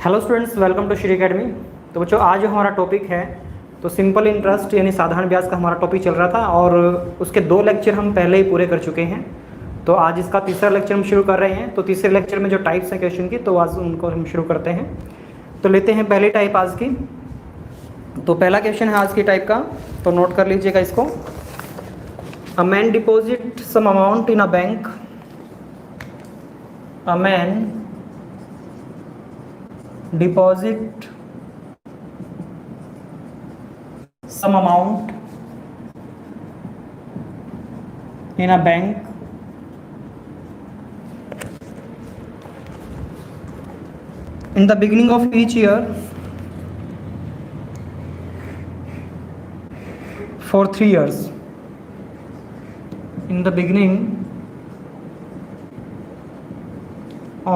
Hello students, welcome to Shri academy. तो बच्चों, आज हमारा टॉपिक है तो सिंपल इंटरेस्ट यानी साधारण ब्याज का हमारा टॉपिक चल रहा था और उसके 2 लेक्चर हम पहले ही पूरे कर चुके हैं। तो आज इसका तीसरा लेक्चर हम शुरू कर रहे हैं। तो तीसरे लेक्चर में जो टाइप्स हैं क्वेश्चन की, तो आज उनको हम शुरू करते हैं। तो लेते हैं पहली टाइप आज की। तो पहला क्वेश्चन है आज की टाइप का, तो नोट कर लीजिएगा इसको। A man deposit some amount in a bank. A man deposit some amount in a bank in the beginning of each year for 3 years. In the beginning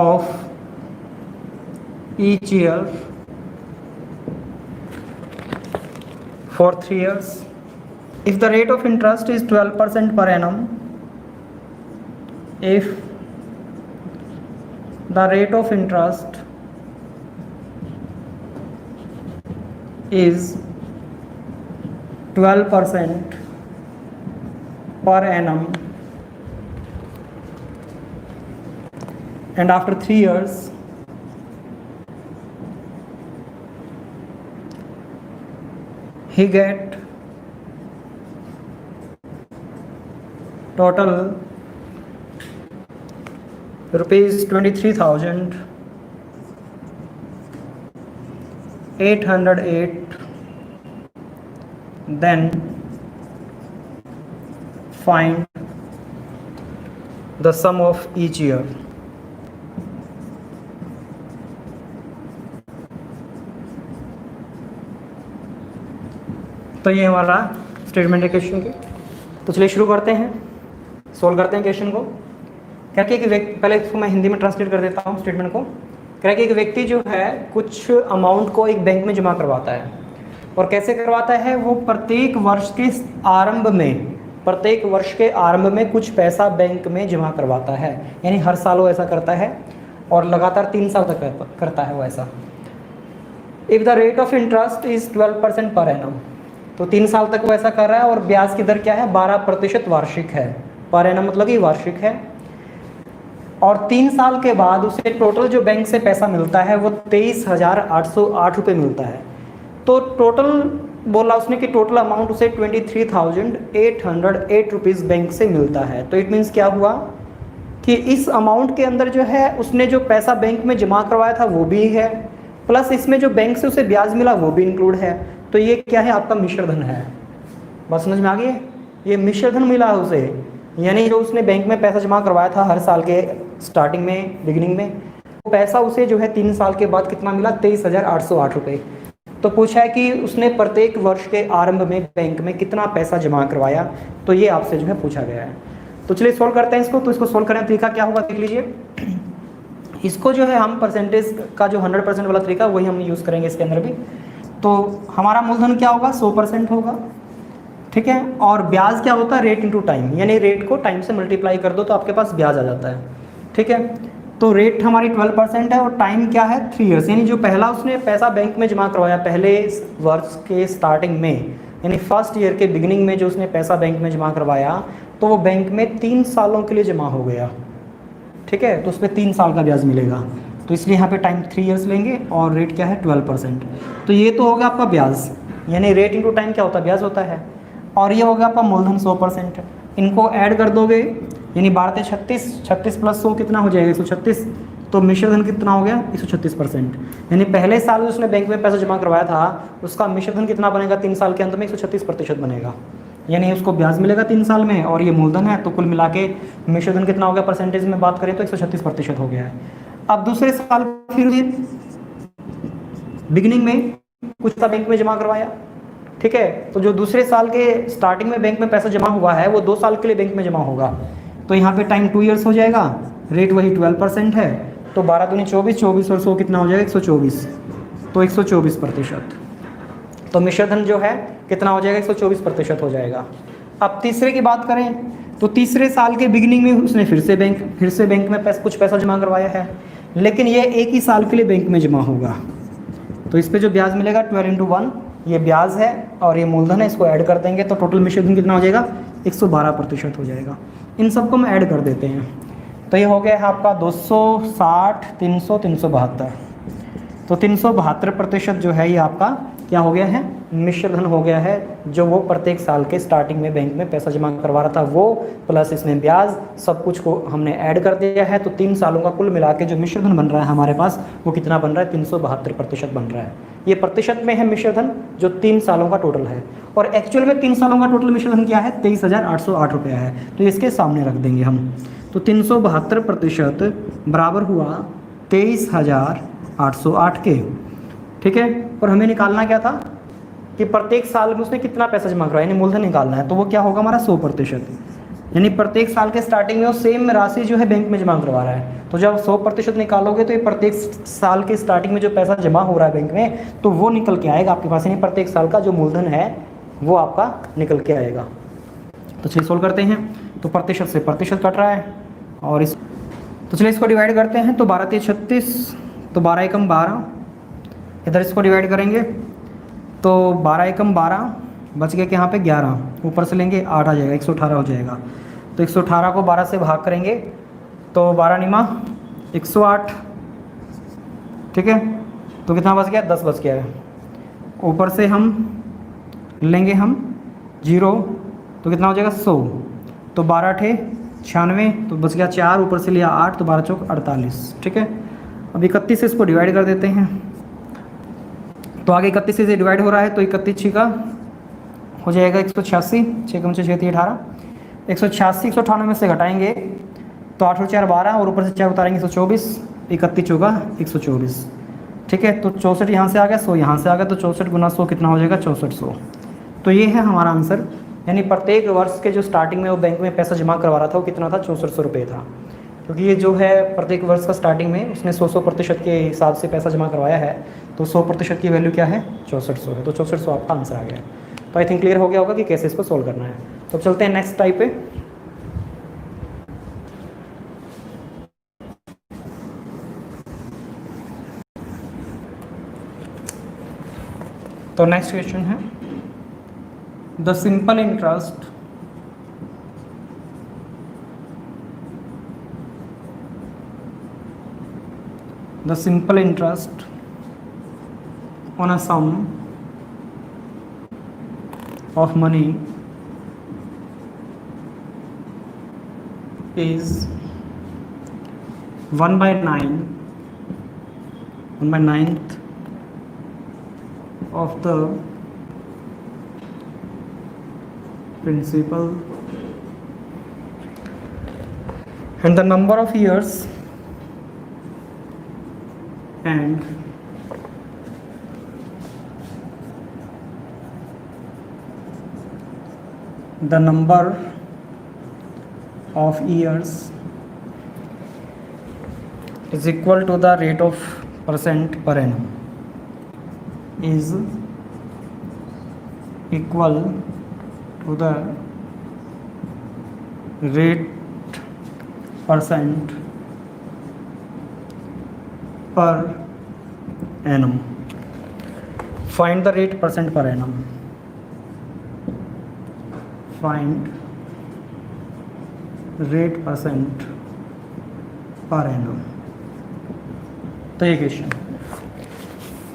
of each year for 3 years. If the rate of interest is 12% per annum, if the rate of interest is 12% per annum and after 3 years he get total rupees 23,808, then find the sum of each year. तो ये हमारा statement है question की। तो चलिए शुरू करते हैं, सोल्व करते हैं क्वेश्चन को। क्या कि एक व्यक्ति, पहले इसको मैं हिंदी में ट्रांसलेट कर देता हूँ स्टेटमेंट को। क्या कि एक व्यक्ति जो है कुछ अमाउंट को एक बैंक में जमा करवाता है, और कैसे करवाता है वो प्रत्येक वर्ष के आरंभ में कुछ पैसा बैंक में जमा करवाता है। यानी हर साल वो ऐसा करता है और लगातार 3 साल तक करता है वो ऐसा। If the rate of interest is 12% पर एनम, तो 3 साल तक वो ऐसा कर रहा है और ब्याज की दर क्या है, 12% वार्षिक है। पर एनम मतलब कि वार्षिक है। और 3 साल के बाद उसे टोटल जो बैंक से पैसा मिलता है वो 23,808 रुपये मिलता है। तो टोटल बोला उसने कि टोटल अमाउंट उसे 23,808 रुपीज़ बैंक से मिलता है। तो इट मीन्स क्या हुआ कि इस अमाउंट के अंदर जो है उसने जो पैसा बैंक में जमा करवाया था वो भी है, प्लस इसमें जो बैंक से उसे ब्याज मिला वो भी इंक्लूड है। तो ये क्या है, आपका मिश्र धन है। बात समझ में आ गई है? ये मिश्र धन मिला है उसे, यानी जो उसने बैंक में पैसा जमा करवाया था हर साल के स्टार्टिंग में, बिगिनिंग में, वो पैसा उसे जो है 3 साल के बाद कितना मिला, 23,808 रुपये। तो पूछा है कि उसने प्रत्येक वर्ष के आरंभ में बैंक में कितना पैसा जमा करवाया। तो ये आपसे जो है पूछा गया है। तो चलिए सोल्व करते हैं इसको। तो इसको सोल्व करने का तरीका क्या होगा देख लीजिए। इसको जो है हम परसेंटेज का जो 100% वाला तरीका वही हम यूज़ करेंगे इसके अंदर भी। तो हमारा मूलधन क्या होगा, 100% होगा, ठीक है। और ब्याज क्या होता है, रेट इनटू टाइम, यानी रेट को टाइम से मल्टीप्लाई कर दो तो आपके पास ब्याज आ जाता है, ठीक है। तो रेट हमारी 12% है और टाइम क्या है, 3 इयर्स। यानी जो पहला उसने पैसा बैंक में जमा करवाया पहले वर्ष के स्टार्टिंग में, यानी फर्स्ट ईयर के बिगिनिंग में जो उसने पैसा बैंक में जमा करवाया, तो वो बैंक में 3 सालों के लिए जमा हो गया, ठीक है। तो उस पर 3 साल का ब्याज मिलेगा। तो इसलिए यहाँ पे टाइम 3 इयर्स लेंगे और रेट क्या है, 12%। तो ये तो होगा आपका ब्याज, यानी रेट इनटू टाइम क्या होता है, ब्याज होता है। और ये होगा आपका मूलधन 100%। इनको ऐड कर दोगे, यानी 12 36, 36 प्लस 100 कितना हो जाएगा, 136। तो मिश्रधन कितना हो गया, 136%। यानी पहले साल उसने बैंक में पैसा जमा करवाया था उसका मिश्रधन कितना बनेगा, 3 साल के अंत में 136% बनेगा। यानी उसको ब्याज मिलेगा 3 साल में और ये मूलधन है। तो कुल मिला के मिश्रधन कितना हो गया, परसेंटेज में बात करें तो 136% हो गया है। अब दूसरे साल फिर बिगिनिंग में कुछ था बैंक में जमा करवाया, ठीक है। तो जो दूसरे साल के स्टार्टिंग में बैंक में पैसा जमा हुआ है वो 2 साल के लिए बैंक में जमा होगा। तो यहाँ पे टाइम 2 इयर्स हो जाएगा, रेट वही 12% है। तो 12 दूनी 24, 24 और 100 कितना हो जाएगा, 124। तो 124%। तो मिश्रधन जो है कितना हो जाएगा, 124% हो जाएगा। अब तीसरे की बात करें तो तीसरे साल के बिगिनिंग में उसने फिर से बैंक में कुछ पैसा जमा करवाया है, लेकिन ये एक ही साल के लिए बैंक में जमा होगा। तो इस पे जो ब्याज मिलेगा 12 × 1 ये ब्याज है और ये मूलधन है, इसको ऐड कर देंगे तो टोटल मिश्र धन कितना हो जाएगा 112% हो जाएगा। इन सबको हम ऐड कर देते हैं तो ये हो गया है आपका 260, 300, 372। तो 372% जो है ये आपका क्या हो गया है, मिश्र धन हो गया है, जो वो प्रत्येक साल के स्टार्टिंग में बैंक में पैसा जमा करवा रहा था वो, प्लस इसमें ब्याज, सब कुछ को हमने ऐड कर दिया है। तो 3 सालों का कुल मिला के जो मिश्र धन बन रहा है हमारे पास वो कितना बन रहा है, 372% बन रहा है। ये प्रतिशत में है मिश्र धन जो 3 सालों का टोटल है, और एक्चुअल में 3 सालों का टोटल मिश्र धन क्या है, 23,808 रुपया है। तो इसके सामने रख देंगे हम। तो 372% बराबर हुआ 23,808 के, ठीक है। और हमें निकालना क्या था कि प्रत्येक साल में उसने कितना पैसा जमा कराया, यानी मूलधन निकालना है। तो वो क्या होगा हमारा 100%, यानी प्रत्येक साल के स्टार्टिंग में वो सेम राशि जो है बैंक में जमा करवा रहा है। तो जब 100% निकालोगे तो ये प्रत्येक साल के स्टार्टिंग में जो पैसा जमा हो रहा है बैंक में तो वो निकल के आएगा आपके पास, यानी प्रत्येक साल का जो मूलधन है वो आपका निकल के आएगा। तो चलिए सोल्व करते हैं। तो प्रतिशत से प्रतिशत कट रहा है और इस, तो चलिए इसको डिवाइड करते हैं। तो 12 × 36, तो 12 × 12, इधर इसको डिवाइड करेंगे तो 12 × 12 बच गया कि यहाँ पे 11, ऊपर से लेंगे 8 आ जाएगा, 118 हो जाएगा। तो 118 को 12 से भाग करेंगे तो 12 निमा 108, ठीक है। तो कितना बच गया, 10 बच गया है। ऊपर से हम लेंगे हम 0, तो कितना हो जाएगा 100। तो 12 × 96, तो बच गया 4, ऊपर से लिया 8, तो 12 × 4 = 48, ठीक है। अब 31 से इसको डिवाइड कर देते हैं। तो आगे 31 से डिवाइड हो रहा है तो 31 6 का हो जाएगा 186, 6 × 6 = 18, 186 198 में से घटाएंगे तो 8 × 4 = 12 और ऊपर से 4 उतारेंगे 124, 31 होगा 124, ठीक है। तो 64 यहाँ से आ गया, 100 यहाँ से आ गया, तो 64 × 100 कितना हो जाएगा 6400। तो ये है हमारा आंसर, यानी प्रत्येक वर्ष के जो स्टार्टिंग में वो बैंक में पैसा जमा करवा रहा था वो कितना था, 6400 रुपये था। क्योंकि ये जो है प्रत्येक वर्ष का स्टार्टिंग में उसने 100% के हिसाब से पैसा जमा करवाया है, तो 100% की वैल्यू क्या है 6400 है। तो 6400 आपका आंसर आ गया। तो आई थिंक क्लियर हो गया होगा कि कैसे इसको सोल्व करना है। तो चलते हैं नेक्स्ट टाइप पे। तो नेक्स्ट क्वेश्चन है the simple interest on a sum of money is 1/9th of the principal and the number of years and the number of years is equal to the rate of percent per annum, is equal to the rate percent per annum. Find the rate percent per annum. Find rate percent per annum. तो ये question,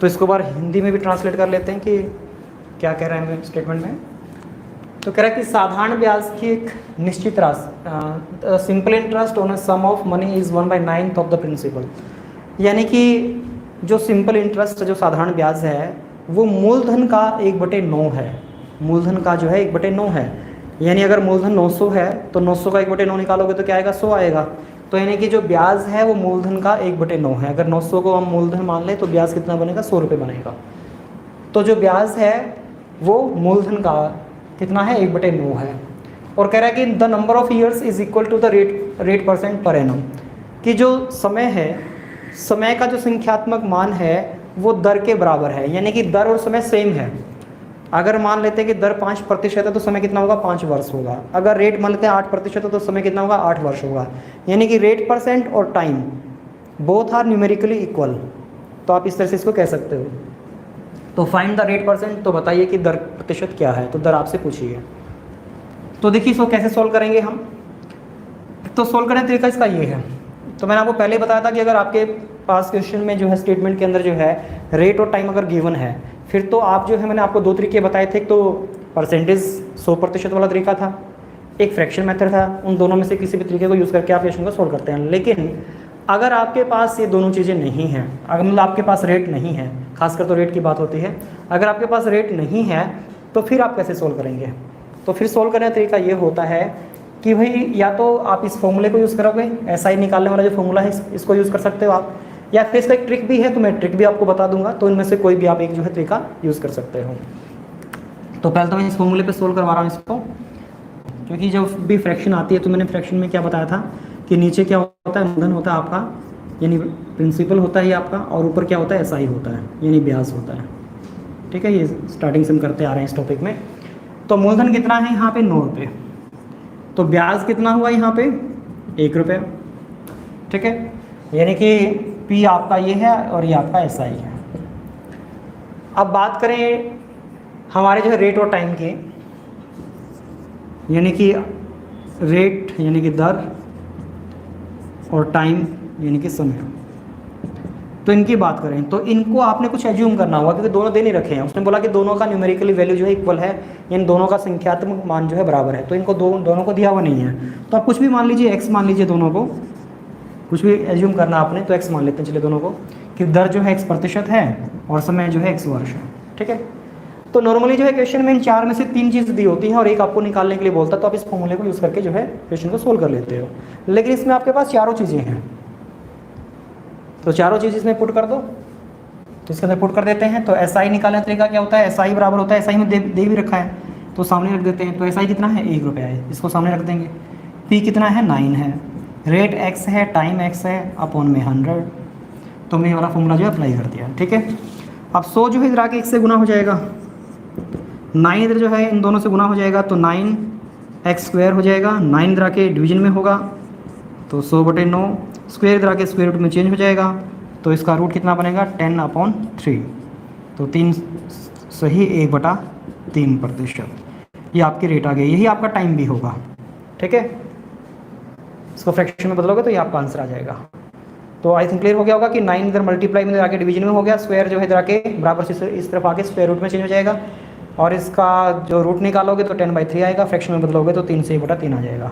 तो इसको बार हिंदी में भी translate कर लेते हैं कि क्या कह रहा है स्टेटमेंट में। तो कह रहा है कि साधारण ब्याज की एक निश्चित राशि, simple interest on a sum of money is 1/9th of the principal, यानी कि जो सिंपल इंटरेस्ट जो साधारण ब्याज है वो मूलधन का 1/9 है। मूलधन का जो है 1/9 है, यानी अगर मूलधन 900 है तो 900 का 1/9 निकालोगे तो क्या आएगा 100 आएगा। तो यानी कि जो ब्याज है वो मूलधन का 1/9 है। अगर 900 को हम मूलधन मान लें तो ब्याज कितना बनेगा 100 रुपये बनेगा। तो जो ब्याज है वो मूलधन का कितना है 1/9 है। और कह रहा है कि the number of years is equal to the rate percent per annum, कि जो समय है, समय का जो संख्यात्मक मान है वो दर के बराबर है, यानी कि दर और समय सेम है। अगर मान लेते हैं कि दर 5% है तो समय कितना होगा 5 वर्ष होगा। अगर रेट मान लेते हैं 8% है तो समय कितना होगा 8 वर्ष होगा। यानी कि रेट परसेंट और time both are numerically equal, तो आप इस तरह से इसको कह सकते हो। तो फाइंड द रेट परसेंट, तो बताइए कि दर प्रतिशत क्या है, तो दर आपसे पूछिए। तो देखिए इसको कैसे सोल्व करेंगे हम। तो सोल्व करने का तरीका इसका ये है, तो मैंने आपको पहले ही बताया था कि अगर आपके पास क्वेश्चन में जो है स्टेटमेंट के अंदर जो है रेट और टाइम अगर गिवन है, फिर तो आप जो है, मैंने आपको 2 तरीके बताए थे। एक तो परसेंटेज 100% वाला तरीका था, एक फ्रैक्शन मेथड था। उन दोनों में से किसी भी तरीके को यूज़ करके आप क्वेश्चन को सोल्व करते हैं। लेकिन अगर आपके पास ये दोनों चीज़ें नहीं हैं, अगर मतलब आपके पास रेट नहीं है, खासकर तो रेट की बात होती है, अगर आपके पास रेट नहीं है तो फिर आप कैसे सोल्व करेंगे। तो फिर सोल्व करने का तरीका ये होता है कि भाई या तो आप इस फॉर्मूले को यूज़ करोगे, SI निकालने वाला जो फॉर्मूला है इसको यूज़ कर सकते हो आप, या फिर इसका एक ट्रिक भी है, तो मैं ट्रिक भी आपको बता दूंगा। तो इनमें से कोई भी आप एक जो है तरीका यूज़ कर सकते हो। तो पहले तो मैं इस फॉर्मूले पे सोल्व करवा रहा हूँ इसको, क्योंकि जब भी फ्रैक्शन आती है तो मैंने फ्रैक्शन में क्या बताया था कि नीचे क्या होता है, मूलधन होता है आपका, यानी प्रिंसिपल होता है ये आपका, और ऊपर क्या होता है, SI होता है, यानी ब्याज होता है। ठीक है, ये स्टार्टिंग से हम करते आ रहे हैं इस टॉपिक में। तो मूलधन कितना है यहाँ पे, 9 रुपये। तो ब्याज कितना हुआ यहाँ पे, 1 रुपये। ठीक है, यानी कि P आपका ये है और ये आपका SI है। अब बात करें हमारे जो है रेट और टाइम के, यानी कि रेट यानी कि दर और टाइम यानी कि समय। तो इनकी बात करें तो इनको आपने कुछ एज्यूम करना होगा, क्योंकि दोनों दे नहीं रखे हैं। उसने बोला कि दोनों का न्यूमेरिकली वैल्यू जो है इक्वल है, इन दोनों का संख्यात्मक मान जो है बराबर है। तो इनको दोनों को दिया हुआ नहीं है, तो आप कुछ भी मान लीजिए, x मान लीजिए, दोनों को कुछ भी एज्यूम करना आपने, तो x मान लेते हैं चलिए दोनों को, कि दर जो है x% है और समय जो है x वर्ष है। ठीक है, तो नॉर्मली जो है क्वेश्चन में इन 4 में से 3 चीज़ दी होती हैं और एक आपको निकालने के लिए बोलता है, तो आप इस फॉर्मूले को यूज़ करके जो है क्वेश्चन को सोल्व कर लेते हो। लेकिन इसमें आपके पास चारों चीज़ें हैं, तो चारों चीज़ इसमें पुट कर दो। तो इसके अंदर पुट कर देते हैं। तो SI निकालने का तरीका क्या होता है, SI बराबर होता है, SI में दे भी रखा है तो सामने रख देते हैं। तो SI कितना है, 1 रुपया है, इसको सामने रख देंगे। P कितना है, 9 है, रेट x है, टाइम x है, अपॉन में 100। तो मैं ये वाला फॉर्मूला जो है अप्लाई कर दिया। ठीक है, अब 100 जो है इधर आके 1 से गुना हो जाएगा, 9 इधर जो है इन दोनों से गुना हो जाएगा, तो 9x² हो जाएगा। 9 इधर आके डिवीजन में होगा, तो 100/9, स्क्वायर इधर आके स्क्वायर रूट में चेंज हो जाएगा, तो इसका रूट कितना बनेगा, 10/3। तो 3 सही 1/3%। ये आपकी रेट आ गई। यही आपका टाइम भी होगा। ठीक है, इसको फ्रैक्शन में बदलोगे तो ये आपका आंसर आ जाएगा। तो आई थिंक क्लियर हो गया होगा कि 9 इधर मल्टीप्लाई में इधर आके डिवीजन में हो गया, स्क्वायर जो है इधर आके बराबर से इस तरफ आके स्क्वायर रूट में चेंज हो जाएगा, और इसका जो रूट निकालोगे तो 10/3 आएगा, फ्रैक्शन में बदलोगे तो 3 से 1/3 आ जाएगा।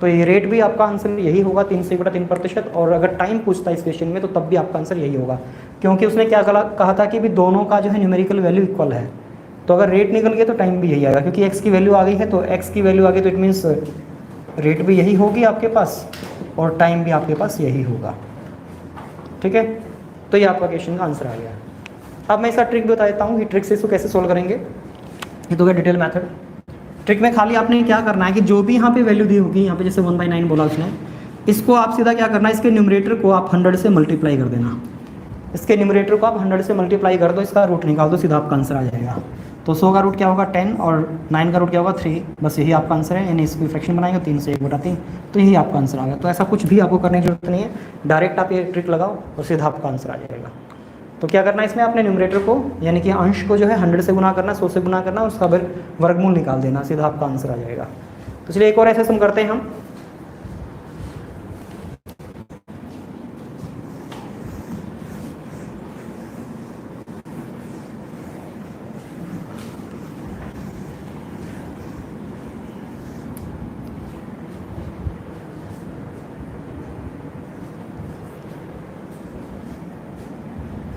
तो ये रेट भी आपका आंसर यही होगा, 3 से 1/3%। और अगर टाइम पूछता है इस क्वेश्चन में तो तब भी आपका आंसर यही होगा, क्योंकि उसने क्या कहा था कि भी दोनों का जो है न्यूमेरिकल वैल्यू इक्वल है। तो अगर रेट निकल गया तो टाइम भी यही आएगा, क्योंकि x की वैल्यू आ गई है, तो x की वैल्यू आ गई तो इट मीन्स रेट भी यही होगी आपके पास और टाइम भी आपके पास यही होगा। ठीक है, तो ये आपका क्वेश्चन का आंसर आ गया। अब मैं इसका ट्रिक बता देता हूँ कि ट्रिक से इसको कैसे सोल्व करेंगे। ये तो क्या डिटेल मेथड। ट्रिक में खाली आपने क्या करना है कि जो भी यहाँ पे वैल्यू दी होगी, यहाँ पे जैसे 1/9 बोला उसने, इसको आप सीधा क्या करना है, इसके न्यूमरेटर को आप 100 से मल्टीप्लाई कर देना। इसके न्यूमरेटर को आप 100 से मल्टीप्लाई कर दो, इसका रूट निकाल दो, सीधा आपका आंसर आ जाएगा। तो 100 का रूट क्या होगा, 10, और 9 का रूट क्या होगा, 3। बस यही आपका आंसर है, यानी इसको फ्रैक्शन बनाएंगे 3 से 1/3, तो यही आपका आंसर आ गया। तो ऐसा कुछ भी आपको करने की जरूरत नहीं है, डायरेक्ट आप ये ट्रिक लगाओ और सीधा आपका आंसर आ जाएगा। तो क्या करना है इसमें, आपने न्यूमरेटर को यानी कि अंश को जो है 100 से गुना करना, 100 से गुना करना, और उसका वर्गमूल निकाल देना, सीधा आपका आंसर आ जाएगा। तो चलिए एक और ऐसे हम करते हैं हम।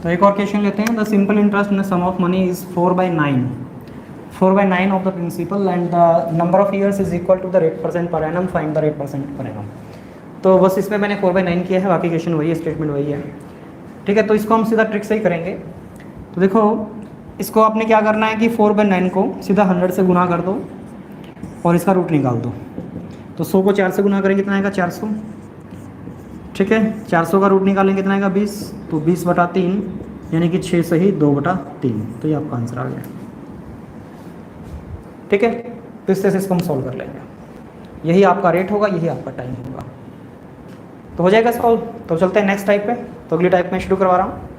तो एक और क्वेश्चन लेते हैं। The simple interest in sum of money is 4/9 of the principal and the number of years is equal to the rate percent per annum, find the rate percent per annum. तो बस इसमें मैंने 4/9 किया है, बाकी question वही है, statement वही है। ठीक है, तो इसको हम सीधा ट्रिक से ही करेंगे। तो देखो इसको आपने क्या करना है कि 4/9 को सीधा 100 से गुना कर दो और इसका रूट निकाल दो। तो 100 को 4 से गुना करेंगे कितना आएगा, 400। ठीक है, 400 का रूट निकालेंगे कितना आएगा, 20। तो 20/3 यानी कि 6 सही 2/3। तो ये आपका आंसर आ गया। ठीक है, तो इस तरह से इसको हम सॉल्व कर लेंगे। यही आपका रेट होगा, यही आपका टाइम होगा। तो हो जाएगा सॉल्व। तो चलते हैं नेक्स्ट टाइप पे। तो अगली टाइप में शुरू करवा रहा हूँ।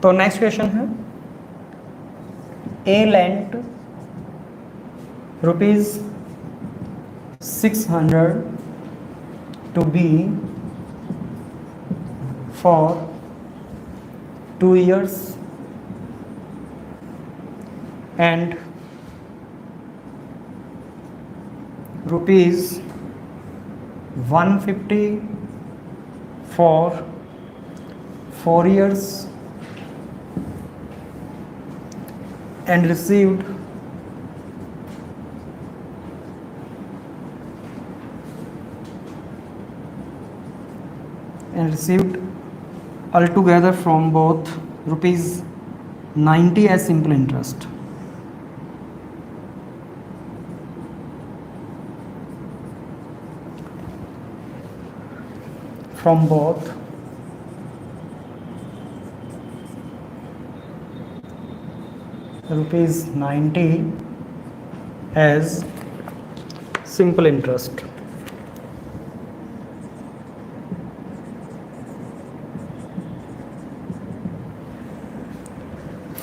तो नेक्स्ट क्वेश्चन है, ए lent ₹600 to B for 2 years and ₹150 for 4 years and received altogether from both ₹90 as simple interest. From both ₹90 as simple interest.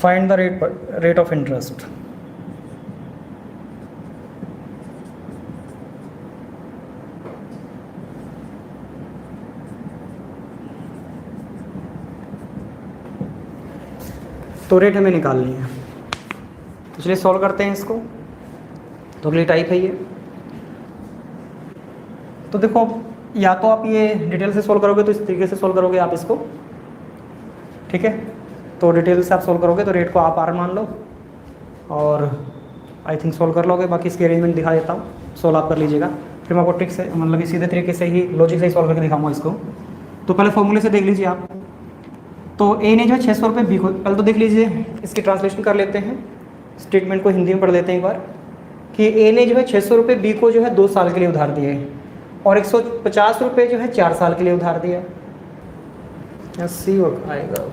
Find the rate of interest. तो रेट हमें निकालनी है, तो चलिए सॉल्व करते हैं इसको। तो अगली टाइप है ये। तो देखो, या तो आप ये डिटेल से सॉल्व करोगे तो इस तरीके से सॉल्व करोगे आप इसको, ठीक है। तो डिटेल से आप सॉल्व करोगे तो रेट को आप आर मान लो और आई थिंक सॉल्व कर लोगे। बाकी इसकी अरेंजमेंट दिखा देता हूँ, सॉल्व आप कर लीजिएगा। फिर मैं आपको ट्रिक से, मतलब सीधे तरीके से ही लॉजिक से ही सॉल्व करके दिखाऊंगा इसको। तो पहले फॉर्मूले से देख लीजिए आप। तो ए ने जो है 600 रुपये बी को, पहले तो देख लीजिए, इसकी ट्रांसलेशन कर लेते हैं, स्टेटमेंट को हिंदी में पढ़ लेते हैं एक बार। कि ए ने जो है 600 रुपये बी को जो है 2 साल के लिए उधार दिए और 150 रुपये जो है 4 साल के लिए उधार दिया। 80 आएगा।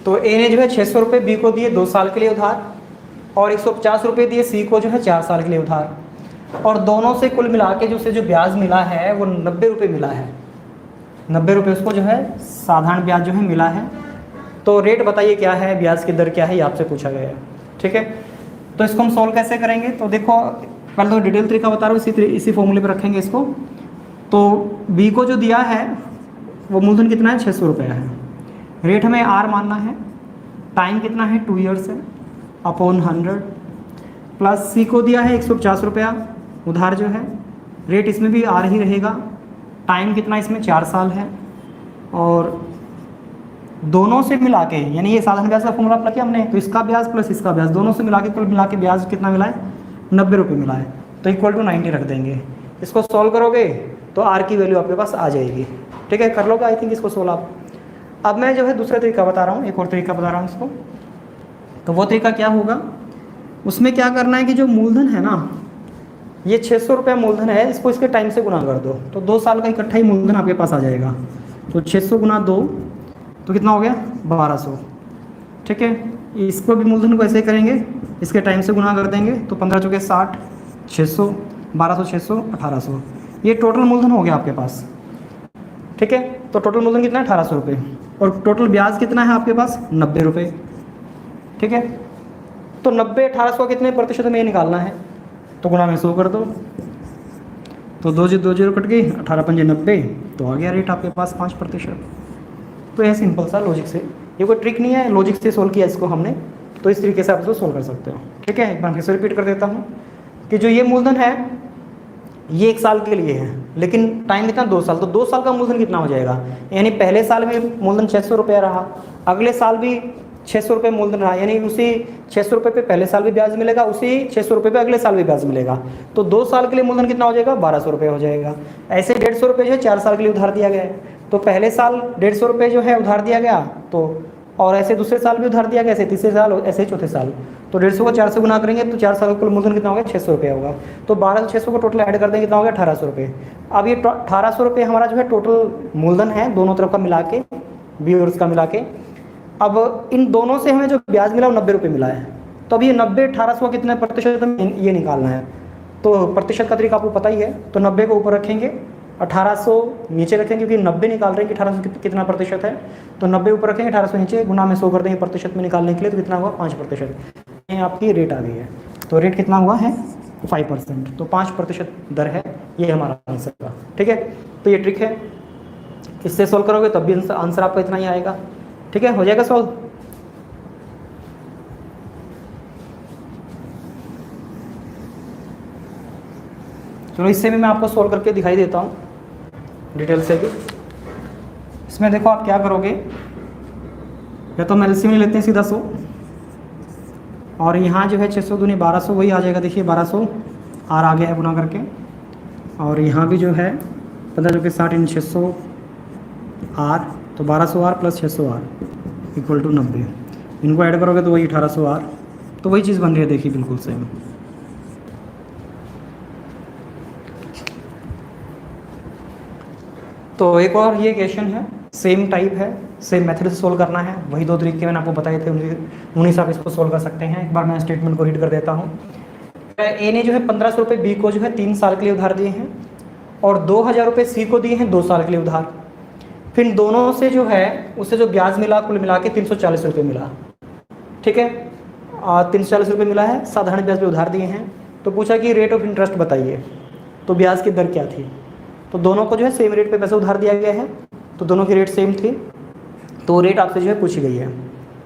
तो ए ने जो है 600 रुपये बी को दिए 2 साल के लिए उधार और 150 रुपये दिए सी को जो है 4 साल के लिए उधार, और दोनों से कुल मिला के जो उसे जो ब्याज मिला है वो 90 रुपये मिला है। 90 रुपये उसको जो है साधारण ब्याज जो है मिला है। तो रेट बताइए क्या है, ब्याज की दर क्या है, ये आपसे पूछा गया है, ठीक है। तो इसको हम सॉल्व कैसे करेंगे? तो देखो, पहले तो डिटेल तरीका बता रहा हूँ, इसी फॉर्मूले पर रखेंगे इसको। तो बी को जो दिया है वो मूलधन कितना है, 600 रुपये है। रेट हमें आर मानना है, टाइम कितना है 2 ईयर्स है, अपॉन 100, प्लस सी को दिया है 150 रुपया उधार जो है, रेट इसमें भी आर ही रहेगा, टाइम कितना इसमें 4 साल है, और दोनों से मिला के, यानी ये साधारण ब्याज का फॉर्मूला अप्लाई किया हमने, तो इसका ब्याज प्लस इसका ब्याज दोनों से मिला के कुल मिला के ब्याज कितना मिला है, 90 रुपये मिला है। तो इक्वल टू 90 रख देंगे। इसको सॉल्व करोगे तो आर की वैल्यू आपके पास आ जाएगी, ठीक है। कर लोगे आई थिंक इसको सॉल्व आप। अब मैं जो है दूसरा तरीका बता रहा हूँ, एक और तरीका बता रहा हूँ इसको। तो वो तरीका क्या होगा, उसमें क्या करना है कि जो मूलधन है ना, ये 600 रुपया मूलधन है, इसको इसके टाइम से गुना कर दो, तो 2 साल का इकट्ठा ही मूलधन आपके पास आ जाएगा। तो 600 गुना 2 तो कितना हो गया, 1200, ठीक है। इसको भी मूलधन को ऐसे ही करेंगे, इसके टाइम से गुना कर देंगे, तो 15 चौके 60, 600, 1200, 600, 1800, ये टोटल मूलधन हो गया आपके पास, ठीक है। तो टोटल मूलधन कितना है, 1800 रुपये, और टोटल ब्याज कितना है आपके पास, 90 रुपये, ठीक है। तो 90 1800 कितने प्रतिशत में ये निकालना है, तो गुणा में 100 कर दो, तो 2 0 कट गई, 18 पंजे 90, तो आ गया रेट आपके पास 5%। तो यह सिंपल सा लॉजिक से, ये कोई ट्रिक नहीं है, लॉजिक से सोल्व किया इसको हमने, तो इस तरीके से आप इसको सोल्व कर सकते हो, ठीक है। एक बार फिर से रिपीट कर देता हूँ कि जो ये मूलधन है ये 1 साल के लिए है, लेकिन टाइम कितना, 2 साल, तो 2 साल का मूलधन कितना हो जाएगा, यानी पहले साल में मूलधन 600 रुपया रहा, अगले साल भी 600 रुपये मूलधन रहा, यानी उसी 600 रुपये पे पहले साल भी ब्याज मिलेगा, उसी 600 रुपये पे अगले साल भी ब्याज मिलेगा। तो 2 साल के लिए मूलधन कितना हो जाएगा, 1200 रुपये हो जाएगा। ऐसे 150 रुपये जो है 4 साल के लिए उधार दिया गया है, तो पहले साल 150 रुपये जो है उधार दिया गया, तो और ऐसे दूसरे साल भी उधार दिया गया, ऐसे तीसरे साल, ऐसे चौथे साल। तो 150 को 4 से गुना करेंगे तो 4 साल का कुल मूलधन कितना होगा, 600 रुपये होगा। तो 12 600 को टोटल ऐड कर देंगे कितना होगा, 1800 रुपये। अब ये 1800 रुपये हमारा जो है टोटल मूलधन है, दोनों तरफ का मिला के, बी और उसका मिला के। अब इन दोनों से हमें जो ब्याज मिला वो 90 रुपये मिला है। तो अब ये 90 1800 कितने प्रतिशत में ये निकालना है, तो प्रतिशत का तरीका आपको पता ही है। तो 90 को ऊपर रखेंगे, 1800 नीचे रखेंगे, क्योंकि 90 निकाल रहे हैं कि 1800 कितना प्रतिशत है, तो 90 ऊपर रखेंगे, 1800 नीचे, गुना में 100 कर देंगे प्रतिशत में निकालने के लिए, तो कितना हुआ, 5%। ये आपकी रेट आ गई है। तो रेट कितना हुआ है, 5%। तो 5% दर है, ये हमारा आंसर का। ठीक है, तो ये ट्रिक है, इससे सोल्व करोगे तब भी आंसर आपका इतना ही आएगा। ठीक है, हो जाएगा सॉल्व। चलो इससे भी मैं आपको सोल्व करके दिखाई देता हूँ डिटेल से भी। इसमें देखो आप क्या करोगे, या तो हम एलसीएम ले लेते हैं सीधा 100, और यहाँ जो है 600 दूनी 1200 वही आ जाएगा। देखिए 1200 आर आ गया है गुना करके, और यहाँ भी जो है 15 जो कि 60 इन 600 आर, तो 1200 R plus 600 R equal to 90। इनको ऐड करोगे तो वही 1800 आर, तो वही चीज़ बन रही है, देखिए बिल्कुल सेम। तो एक और ये क्वेश्चन है, सेम टाइप है, सेम मेथड से सोल्व करना है। वही 2 तरीके मैंने आपको बताए थे, उन्हीं से आप इसको सोल्व कर सकते हैं। एक बार मैं स्टेटमेंट को रीड कर देता हूँ। ए ने जो है 1500 रुपये बी को जो है 3 साल के लिए उधार दिए हैं, और 2000 रुपये सी को दिए हैं 2 साल के लिए उधार। फिर इन दोनों से जो है उससे जो ब्याज मिला कुल मिला के 340 रुपये मिला। ठीक है, 340 रुपये मिला है, साधारण ब्याज पे उधार दिए हैं। तो पूछा कि रेट ऑफ इंटरेस्ट बताइए, तो ब्याज की दर क्या थी। तो दोनों को जो है सेम रेट पे पैसा उधार दिया गया है, तो दोनों की रेट सेम थी, तो रेट आपसे जो है पूछी गई है।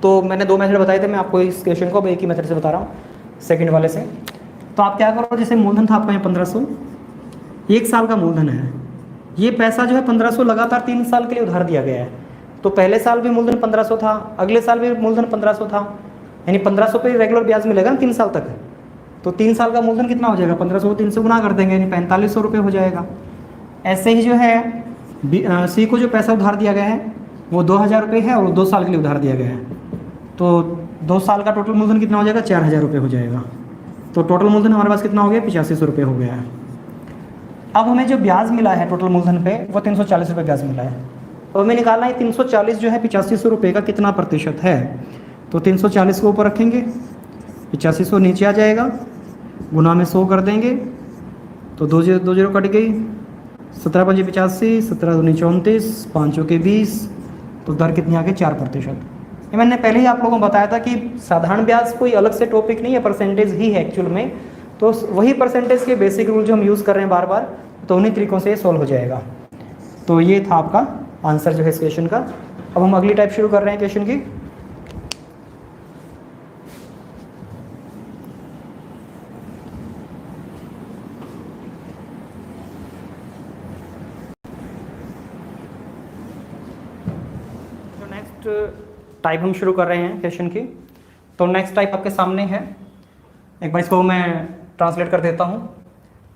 तो मैंने 2 मेथड बताए थे, मैं आपको इस क्वेश्चन को एक ही मेथड से बता रहा हूँ, सेकंड वाले से। तो आप क्या करो, जैसे मूलधन था आपका यहाँ 1500, 1 साल का मूलधन है, ये पैसा जो है 1500 लगातार 3 साल के लिए उधार दिया गया है। तो पहले साल भी मूलधन 1500 था, अगले साल भी मूलधन 1500 था, यानी 1500 पे रेगुलर ब्याज मिलेगा ना 3 साल तक। तो 3 साल का मूलधन कितना हो जाएगा, 1500 को 3 से गुना कर देंगे, यानी 4500 रुपये हो जाएगा। ऐसे ही जो है सी को जो पैसा उधार दिया गया है वो 2000 रुपये है, और 2 साल के लिए उधार दिया गया है। तो 2 साल का टोटल मूलधन कितना हो जाएगा, 4000 रुपये हो जाएगा। तो टोटल मूलधन हमारे पास कितना हो गया, 8500 रुपये हो गया है। अब हमें जो ब्याज मिला है टोटल मूलधन पे वो 340 रुपये ब्याज मिला है। तो हमें निकालना है 340 जो है 8500 रुपये का कितना प्रतिशत है। तो 340 को ऊपर रखेंगे, 8500 नीचे आ जाएगा, गुना में 100 कर देंगे, तो 2 0 कट गई, 17 5 85, 17 दूनी 34, 5 के 20, तो दर कितनी आ गई, 4%। ये मैंने पहले ही आप लोगों को बताया था कि साधारण ब्याज कोई अलग से टॉपिक नहीं है, परसेंटेज ही है एक्चुअल में। तो वही परसेंटेज के बेसिक रूल जो हम यूज़ कर रहे हैं बार बार, तो उन्हीं तरीकों से ये सॉल्व हो जाएगा। तो ये था आपका आंसर जो है इस क्वेश्चन का। अब हम अगली टाइप शुरू कर रहे हैं क्वेश्चन की। टाइप हम शुरू कर रहे हैं क्वेश्चन की। तो नेक्स्ट टाइप आपके सामने है, एक बार इसको मैं ट्रांसलेट कर देता हूँ।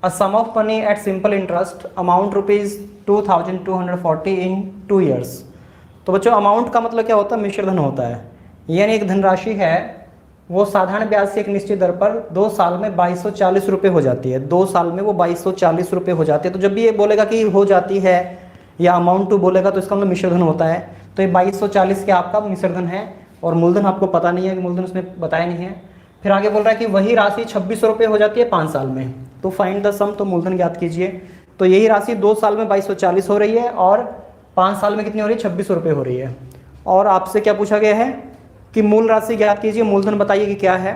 A sum of money at simple interest amount ₹2240 in 2 years. तो बच्चों अमाउंट का मतलब क्या होता है, मिश्र धन होता है, यानी एक धनराशि है वो साधारण ब्याज से एक निश्चित दर पर 2 साल में 2240 रुपये हो जाती है। 2 साल में वो 2240 रुपये हो जाती है। तो जब भी ये बोलेगा कि हो जाती है या अमाउंट टू बोलेगा तो इसका मतलब मिश्र धन होता है। तो ये 2240 के आपका मिश्र धन है, और मूलधन आपको पता नहीं है कि मूलधन उसने बताया नहीं है। फिर आगे बोल रहा है कि वही राशि 2600 रुपये हो जाती है 5 साल में। तो फाइंड द सम, तो मूलधन ज्ञात कीजिए। तो यही राशि 2 साल में 2240 हो रही है, और 5 साल में कितनी हो रही है, 2600 रुपये हो रही है। और आपसे क्या पूछा गया है कि मूल राशि ज्ञात कीजिए, मूलधन बताइए कि क्या है।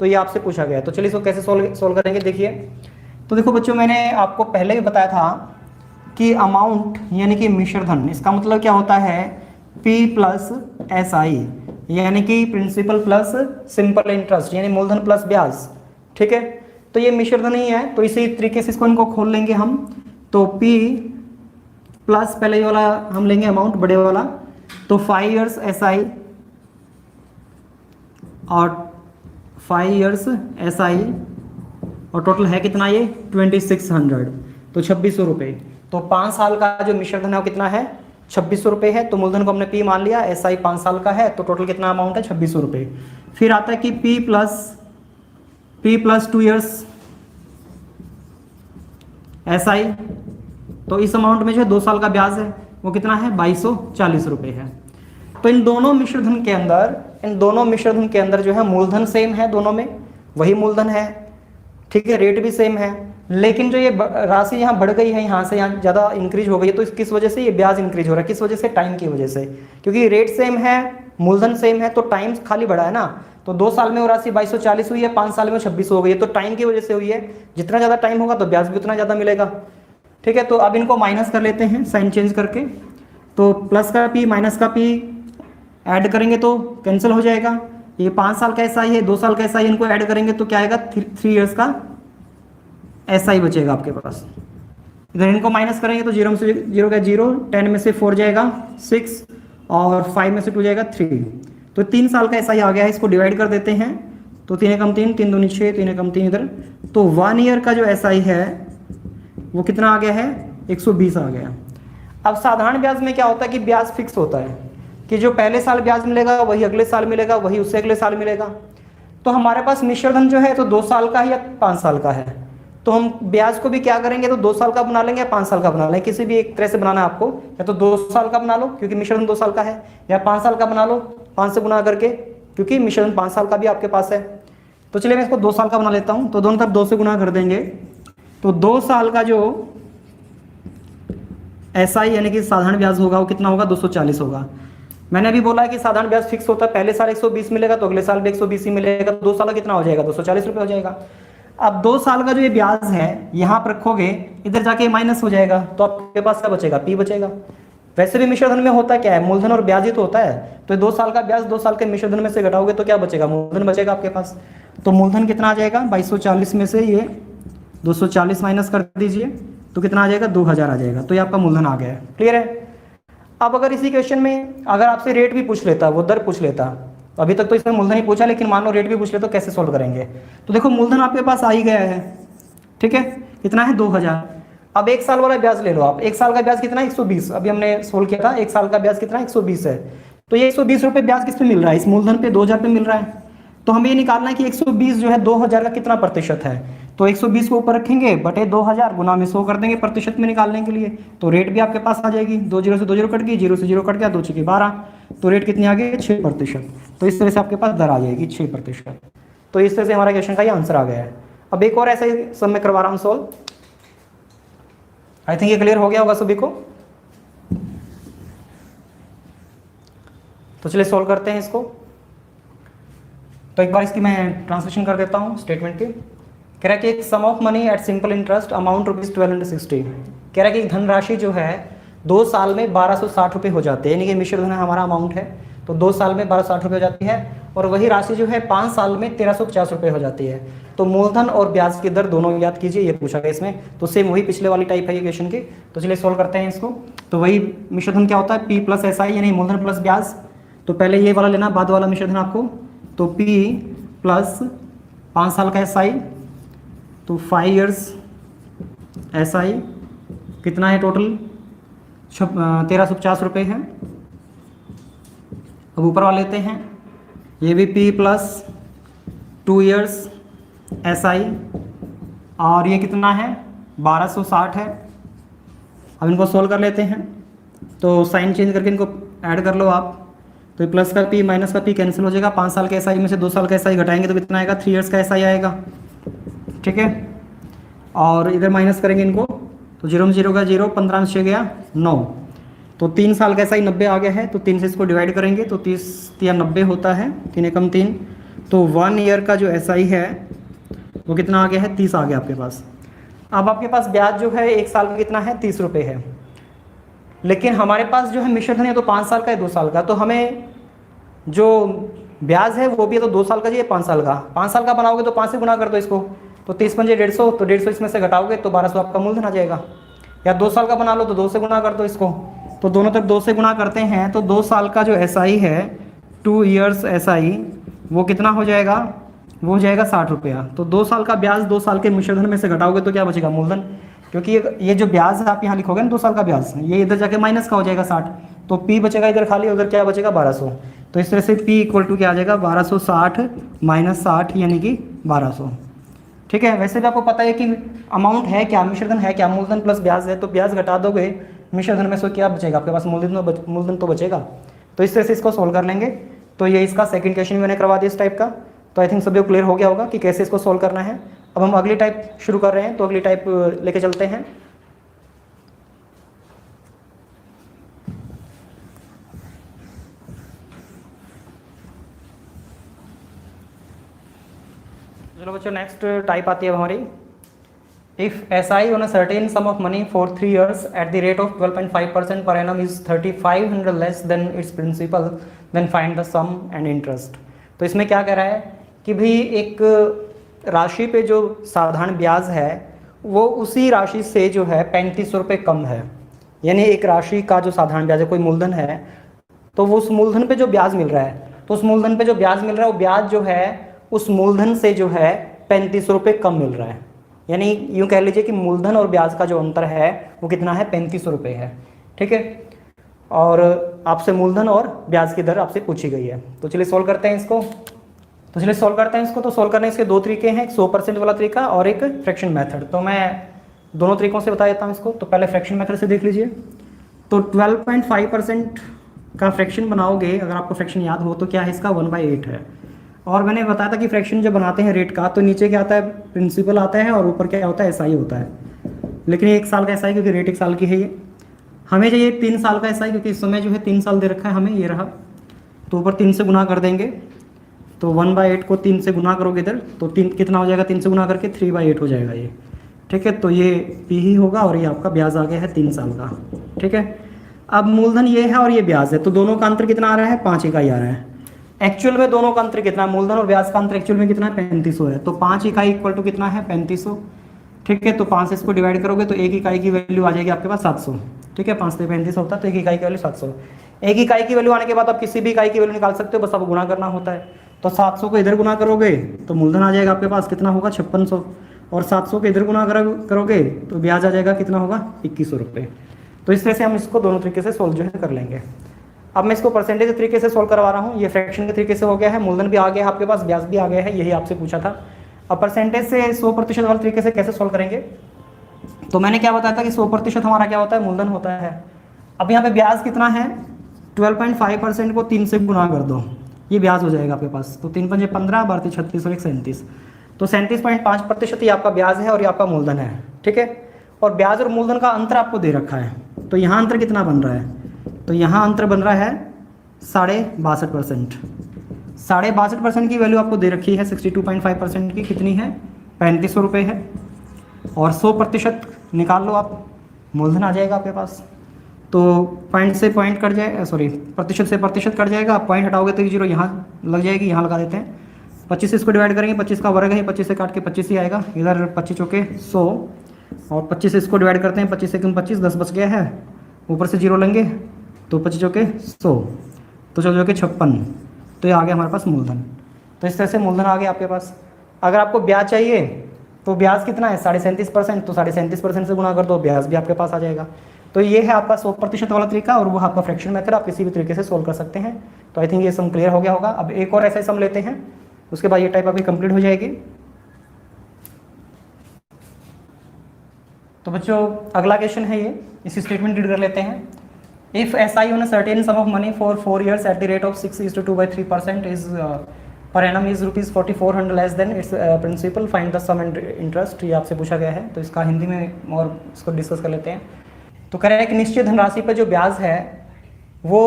तो ये आपसे पूछा गया है। तो चलिए इसको कैसे सोल्व करेंगे, देखिए। तो देखो बच्चों, मैंने आपको पहले भी बताया था कि अमाउंट यानी कि मिश्र धन, इसका मतलब क्या होता है, P प्लस SI, यानी कि प्रिंसिपल प्लस सिंपल इंटरेस्ट, यानी मूलधन प्लस ब्याज। ठीक है, तो ये मिश्र धन ही है। तो इसी तरीके से इसको इनको खोल लेंगे हम। तो P प्लस पहले ये वाला हम लेंगे अमाउंट बड़े वाला, तो 5 ईयर्स SI और 5 ईयर्स SI, और टोटल है कितना ये 2600, तो 2600 रुपये। तो 5 साल का जो मिश्र धन है वो कितना है 2600 रुपये है। तो मूलधन को हमने P मान लिया, SI 5 साल का है, तो टोटल कितना अमाउंट है 2600 रुपये। फिर आता है कि P प्लस 2 ईयर्स SI, तो इस अमाउंट में जो है 2 साल का ब्याज है वो कितना है 2240 रुपये है। तो इन दोनों मिश्रधन के अंदर जो है मूलधन सेम है, दोनों में वही मूलधन है, ठीक है, रेट भी सेम है, लेकिन जो ये राशि यहाँ बढ़ गई है, यहाँ से यहाँ ज़्यादा इंक्रीज हो गई है, तो किस वजह से ये ब्याज इंक्रीज हो रहा है, किस वजह से, टाइम की वजह से, क्योंकि रेट सेम है, मूलधन सेम है, तो टाइम खाली बढ़ा है ना। तो 2 साल में वो राशि 2240 हुई है, 5 साल में 2600 हो गई है, तो टाइम की वजह से हुई है। जितना ज़्यादा टाइम होगा तो ब्याज भी उतना ज़्यादा मिलेगा, ठीक है। तो अब इनको माइनस कर लेते हैं साइन चेंज करके, तो प्लस का P माइनस का P ऐड करेंगे तो कैंसिल हो जाएगा। ये 5 साल का SI है, 2 साल का SI, इनको ऐड करेंगे तो क्या आएगा 3 ईयर्स का SI बचेगा आपके पास। इधर इनको माइनस करेंगे तो 0 में से 0 का 0, 10 में से 4 जाएगा 6, और 5 में से 2 जाएगा 3, तो 3 साल का SI आ गया है। इसको डिवाइड कर देते हैं, तो 3 एकम 3, 3 दूनी 6, 3 एकम 3 इधर, तो 1 ईयर का जो SI है वो कितना आ गया है 120 आ गया। अब साधारण ब्याज में क्या होता है कि ब्याज फिक्स होता है कि जो पहले साल ब्याज मिलेगा वही अगले साल मिलेगा, वही उससे अगले साल मिलेगा। तो हमारे पास मिश्रधन जो है तो 2 साल का है या 5 साल का है, तो हम ब्याज को भी क्या करेंगे, तो 2 साल का बना लेंगे या 5 साल का बना लेंगे, किसी भी एक तरह से बनाना है आपको, या तो 2 साल का बना लो क्योंकि मिश्रधन 2 साल का है, या 5 साल का बना लो 5 से गुना करके क्योंकि मिश्रधन 5 साल का भी आपके पास है। तो चलिए मैं इसको 2 साल का बना लेता हूँ, तो दोनों तरफ 2 से गुना कर देंगे, तो 2 साल का जो SI यानी कि साधारण ब्याज होगा वो कितना होगा 240 होगा। मैंने अभी बोला है कि साधारण ब्याज फिक्स होता है, पहले साल 120 मिलेगा तो अगले साल भी 120 ही मिलेगा, तो 2 साल का कितना हो जाएगा 240 रुपये हो जाएगा। अब 2 साल का जो ये ब्याज है यहाँ पर रखोगे, इधर जाके माइनस हो जाएगा, तो आपके पास क्या बचेगा P बचेगा। वैसे भी मिश्रधन में होता क्या है, मूलधन और ब्याज ही तो होता है, तो 2 साल का ब्याज 2 साल के मिश्रधन में से घटाओगे तो क्या बचेगा, मूलधन बचेगा आपके पास। तो मूलधन कितना आ जाएगा 2240 में से ये 240 माइनस कर दीजिए तो कितना आ जाएगा 2000 आ जाएगा, तो ये आपका मूलधन आ गया है। क्लियर है। अब अगर इसी क्वेश्चन में अगर आपसे रेट भी पूछ लेता, वो दर पूछ लेता, तो अभी तक तो इसमें मूलधन ही पूछा, लेकिन मान लो रेट भी पूछ ले तो कैसे सोल्व करेंगे। तो देखो मूलधन आपके पास आ ही गया है, ठीक है, कितना है 2000। अब 1 साल वाला ब्याज ले लो आप, 1 साल का ब्याज कितना है 120, अभी हमने सोल्व किया था, 1 साल का ब्याज कितना 120 है, तो ये 120 रुपये ब्याज किस पे मिल रहा है, इस मूलधन पे 2000 पे मिल रहा है। तो हमें ये निकालना है कि 120 जो है 2000 का कितना प्रतिशत है, तो 120 को ऊपर रखेंगे बटे 2000 गुना में 100 कर देंगे प्रतिशत में निकालने के लिए, तो रेट भी आपके पास आ जाएगी, 2 जीरो से 2 जीरो कट गई, 0 से 0 कट गया, 2 छक्के 12, तो रेट कितनी आ गई 6%। तो इस तरह से आपके पास दर आ जाएगी 6%। तो इस तरह से हमारा क्वेश्चन का ये आंसर आ गया है। अब एक और ऐसा ही सब मैं करवा रहा हूँ सॉल्व, आई थिंक ये क्लियर हो गया होगा सभी को। तो चलिए सॉल्व करते हैं इसको। तो एक बार इसकी मैं ट्रांसलेशन कर देता हूँ स्टेटमेंट की। कह रहा है कि एक sum of money at simple interest amount ₹1260। कह रहा है कि धनराशि जो है 2 साल में 1260 रुपये हो जाते हैं, यानी कि मिश्रधन हमारा अमाउंट है, तो 2 साल में 1260 रुपये हो जाती है, और वही राशि जो है 5 साल में 1350 रुपये हो जाती है। तो मूलधन और ब्याज की दर दोनों याद कीजिए, ये पूछा गया इसमें, तो सेम वही पिछले वाली टाइप है ये क्वेश्चन की। तो चलिए सॉल्व करते हैं इसको। तो वही मिश्रधन क्या होता है P प्लस SI यानी मूलधन प्लस ब्याज। तो पहले ये वाला लेना, बाद वाला मिश्रधन आपको, तो P प्लस 5 साल का SI, तो 5 ईयर्स SI कितना है टोटल 1350 रुपये है। अब ऊपर वाले लेते हैं, ये भी P प्लस 2 ईयर्स SI, और ये कितना है 1260 है। अब इनको सोल्व कर लेते हैं, तो साइन चेंज करके इनको ऐड कर लो आप, तो प्लस का P माइनस का P कैंसिल हो जाएगा, 5 साल के SI में से 2 साल का SI घटाएंगे तो कितना आएगा 3 ईयर्स का SI आएगा, ठीक है। और इधर माइनस करेंगे इनको, तो 0 में 0 का 0, 15 में 6 गया 9, तो 3 साल का SI 90 आ गया है, तो 3 से इसको डिवाइड करेंगे तो 30 या 90 होता है, 3 एकम 3, तो 1 ईयर का जो SI है वो कितना आ गया है 30 आ गया आपके पास। अब आपके पास ब्याज जो है 1 साल का कितना है 30 रुपये है, लेकिन हमारे पास जो है मिश्रधन है तो 5 साल का है 2 साल का, तो हमें जो ब्याज है वो भी है तो 2 साल का चाहिए 5 साल का। 5 साल का बनाओगे तो 5 से गुना कर दो इसको, तो 30 पंजे 150, तो 150 इसमें से घटाओगे तो 1200 आपका मूलधन आ जाएगा। या 2 साल का बना लो तो 2 से गुना कर दो इसको, तो दोनों तरफ 2 से गुना करते हैं, तो 2 साल का जो SI है 2 ईयर्स SI वो कितना हो जाएगा, वो हो जाएगा 60 रुपया। तो 2 साल का ब्याज 2 साल के मिश्रधन में से घटाओगे तो क्या बचेगा, मूलधन। क्योंकि ये जो ब्याज है आप यहाँ लिखोगे ना 2 साल का ब्याज, ये इधर जाके माइनस का हो जाएगा 60, तो पी बचेगा इधर खाली, उधर क्या बचेगा 1200। तो इस तरह से पी इक्वल टू क्या आ जाएगा 1260 माइनस 60 यानी कि 1200। ठीक है, वैसे भी आपको पता है कि अमाउंट है क्या, मिश्रधन है क्या, मूलधन प्लस ब्याज है, तो ब्याज घटा दोगे मिश्रधन में से क्या बचेगा आपके पास, मूलधन तो बचेगा। तो इस तरह से इसको सोल्व कर लेंगे। तो ये इसका सेकंड क्वेश्चन मैंने करवा दिया इस टाइप का। तो आई थिंक सभी को क्लियर हो गया होगा कि कैसे इसको सोल्व करना है। अब हम अगली टाइप शुरू कर रहे हैं, तो अगली टाइप लेके चलते हैं। चलो बच्चों, नेक्स्ट टाइप आती है हमारी, if SI on a certain sum of money for 3 years at the rate of 12.5% per annum is 3500 less than its principal, then find the sum and interest। तो इसमें क्या कह रहा है कि भाई एक राशि पे जो साधारण ब्याज है वो उसी राशि से जो है 3500 रुपये कम है। यानी एक राशि का जो साधारण ब्याज है, कोई मूलधन है, तो वो उस मूलधन पे जो ब्याज मिल रहा है, तो उस मूलधन पे जो ब्याज मिल रहा है वो ब्याज जो है उस मूलधन से जो है 3500 रुपये कम मिल रहा है। यानी यूँ कह लीजिए कि मूलधन और ब्याज का जो अंतर है वो कितना है, 3500 रुपये है। ठीक है, और आपसे मूलधन और ब्याज की दर आपसे पूछी गई है। तो चलिए सॉल्व करते हैं इसको। तो सॉल्व करने इसके 2 तरीके हैं, एक 100% वाला तरीका और एक फ्रैक्शन मेथड। तो मैं दोनों तरीकों से बता देता हूँ इसको। तो पहले फ्रैक्शन मेथड से देख लीजिए। तो 12.5% का फ्रैक्शन बनाओगे, अगर आपको फ्रैक्शन याद हो तो क्या है इसका 1/8 है। और मैंने बताया था कि फ्रैक्शन जब बनाते हैं रेट का, तो नीचे क्या आता है, प्रिंसिपल आता है और ऊपर क्या होता है, SI होता है। लेकिन 1 साल का SI, क्योंकि रेट 1 साल की है ये। हमें चाहिए 3 साल का SI, क्योंकि इस समय जो है 3 साल दे रखा है हमें, ये रहा। तो ऊपर 3 से गुना कर देंगे, तो 1/8 को 3 से गुना करोगे इधर, तो 3 कितना हो जाएगा, 3 से गुना करके 3/8 हो जाएगा ये। ठीक है, तो ये P ही होगा और ये आपका ब्याज आ गया है 3 साल का। ठीक है, अब मूलधन ये है और ये ब्याज है, तो दोनों का अंतर कितना आ रहा है, 5 इकाई आ रहा है। एक्चुअल में दोनों का अंतर कितना है, मूलधन और ब्याज का अंतर एक्चुअल में कितना है, 3500 है। तो 5 इकाई इक्वल टू कितना है, 3500। ठीक है, तो 5 से इसको डिवाइड करोगे तो 1 इकाई की वैल्यू आ जाएगी आपके पास 700। ठीक है, 5 से 35 होता है, तो 1 इकाई की वैल्यू 700। 1 इकाई की वैल्यू आने के बाद आप किसी भी इकाई की वैल्यू निकाल सकते हो, बस अब गुना करना होता है। तो 700 को इधर गुना करोगे तो मूलधन आ जाएगा आपके पास कितना होगा, 5600। और 700 को इधर गुना करोगे तो ब्याज आ जाएगा कितना होगा, 2100 रुपये। तो इस तरह से हम इसको दोनों तरीके से सोल्व जो है कर लेंगे। अब मैं इसको परसेंटेज के तरीके से सोल्व करवा रहा हूँ। ये फ्रैक्शन के तरीके से हो गया है, मूलधन भी आ गया है आपके पास, ब्याज भी आ गया है, यही आपसे पूछा था। अब परसेंटेज से 100% वाले तरीके से कैसे सोल्व करेंगे, तो मैंने क्या बताया था कि 100% हमारा क्या होता है, मूलधन होता है। अब यहाँ पे ब्याज कितना है, 12.5% को 3 से गुना कर दो, ये ब्याज हो जाएगा आपके पास। तो 3 × 5 = 15, 12 × 36 और 1 37। तो 37.5% ये आपका ब्याज है और ये आपका मूलधन है। ठीक है, और ब्याज और मूलधन का अंतर आपको दे रखा है। तो यहाँ अंतर कितना बन रहा है, तो यहाँ अंतर बन रहा है 62.5%। 62.5% की वैल्यू आपको दे रखी है 62.5% की, कितनी है, 3500 रुपये है। और 100% निकाल लो आप, मूलधन आ जाएगा आपके पास। तो पॉइंट से पॉइंट कट जाए, सॉरी प्रतिशत से प्रतिशत कट जाएगा। आप पॉइंट हटाओगे तो 0 यहाँ लग जाएगी, यहाँ लगा देते हैं। 25 से इसको डिवाइड करेंगे, 25 का वर्ग है, 25 से काट के 25 ही आएगा। इधर 25 चौके 100 और 25 से इसको डिवाइड करते हैं, 25 से 25 10 बच गया है, ऊपर से 0 लेंगे तो 25 चौके 100, तो 14 चौके 56, तो ये आ गया हमारे पास मूलधन। तो इस तरह से मूलधन आ गया आपके पास। अगर आपको ब्याज चाहिए तो ब्याज कितना है, 37.5%, तो 37.5% से गुना कर दो, ब्याज भी आपके पास आ जाएगा। तो ये है आपका 100% वाला तरीका, और वो आपका फ्रैक्शन मेथड, आप किसी भी तरीके से सोल्व कर सकते हैं। तो आई थिंक ये सम क्लियर हो गया होगा। अब एक और ऐसा सम लेते हैं, उसके बाद ये टाइप आपकी कंप्लीट हो जाएगी। तो बच्चों अगला क्वेश्चन है ये, इसी स्टेटमेंट रीड कर लेते हैं। If SI on a certain sum of money for 4 years at the rate of 6:2/3% is per annum is ₹4400 less than its principal, find the sum and interest। ये आपसे पूछा गया है, तो इसका हिंदी में और इसको डिस्कस कर लेते हैं। तो कह रहा है कि निश्चित धनराशि पर जो ब्याज है वो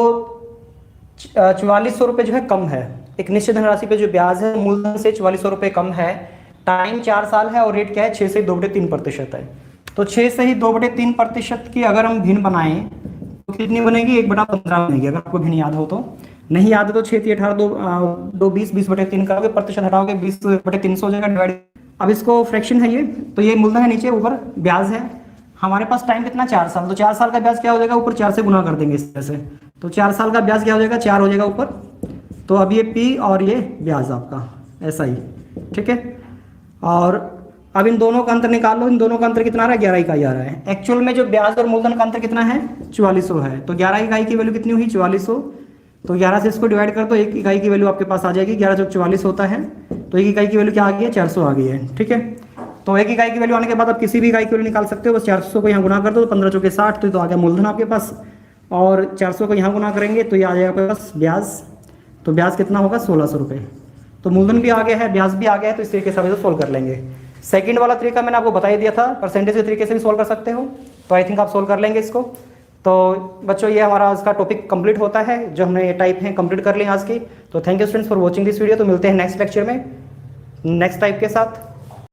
4400 रुपये जो है कम है। एक निश्चित धनराशि पे जो ब्याज है मूलधन से 4400 रुपये कम है, टाइम 4 साल है और रेट क्या है, 6 से 2/3% है। तो 6 से ही 2/3% की अगर हम भिन्न बनाएं तो कितनी बनेगी, 1/15 बनेगी। अगर आपको भिन्न याद हो तो, नहीं याद है तो 6 × 18 2 20, 20/3 करोगे, प्रतिशत हटाओगे 20/300 हो जाएगा डिवाइड। अब इसको फ्रैक्शन है ये, तो ये मूलधन है, नीचे ऊपर ब्याज है। हमारे पास टाइम कितना, 4 साल, तो 4 साल का ब्याज क्या हो जाएगा, ऊपर 4 से गुना कर देंगे इस तरह से। तो 4 साल का ब्याज क्या हो जाएगा, 4 हो जाएगा ऊपर, तो अब ये P और ये ब्याज आपका ऐसा ही, ठीक है। और अब इन दोनों का अंतर निकाल लो, इन दोनों का अंतर कितना आ रहा है, 11 इकाई आ रहा है। एक्चुअल में जो ब्याज और मूलधन का अंतर कितना है, 4400 है। तो 11 इकाई की वैल्यू कितनी हुई, 4400। तो 11 से इसको डिवाइड कर दो, एक इकाई की वैल्यू आपके पास आ जाएगी, 11 जो 44 होता है, तो एक इकाई की वैल्यू क्या आ गई है, 400 आ गई है, ठीक है। तो एक इकाई की वैल्यू आने के बाद आप किसी भी इकाई की वैल्यू निकाल सकते हो, बस 400 को यहाँ गुना कर दो, तो 15 चौके 60, तो आ गया मूलधन आपके पास, और 400 को यहाँ गुना करेंगे तो ये आ जाएगा आपके पास ब्याज। तो ब्याज कितना होगा, 1600 रुपये। तो मूलधन भी आ गया है, ब्याज भी आ गया है, तो इस तरीके से आप इसे सोल्व कर लेंगे। सेकंड वाला तरीका मैंने आपको बता ही दिया था, परसेंटेज के तरीके से भी सोल्व कर सकते हो, तो आई थिंक आप सोल्व कर लेंगे इसको। तो बच्चों ये हमारा आज का टॉपिक कंप्लीट होता है, जो हमने ये टाइप हैं कंप्लीट कर लिए आज की। तो thank you students for watching this video. तो मिलते हैं नेक्स्ट लेक्चर में नेक्स्ट टाइप के साथ।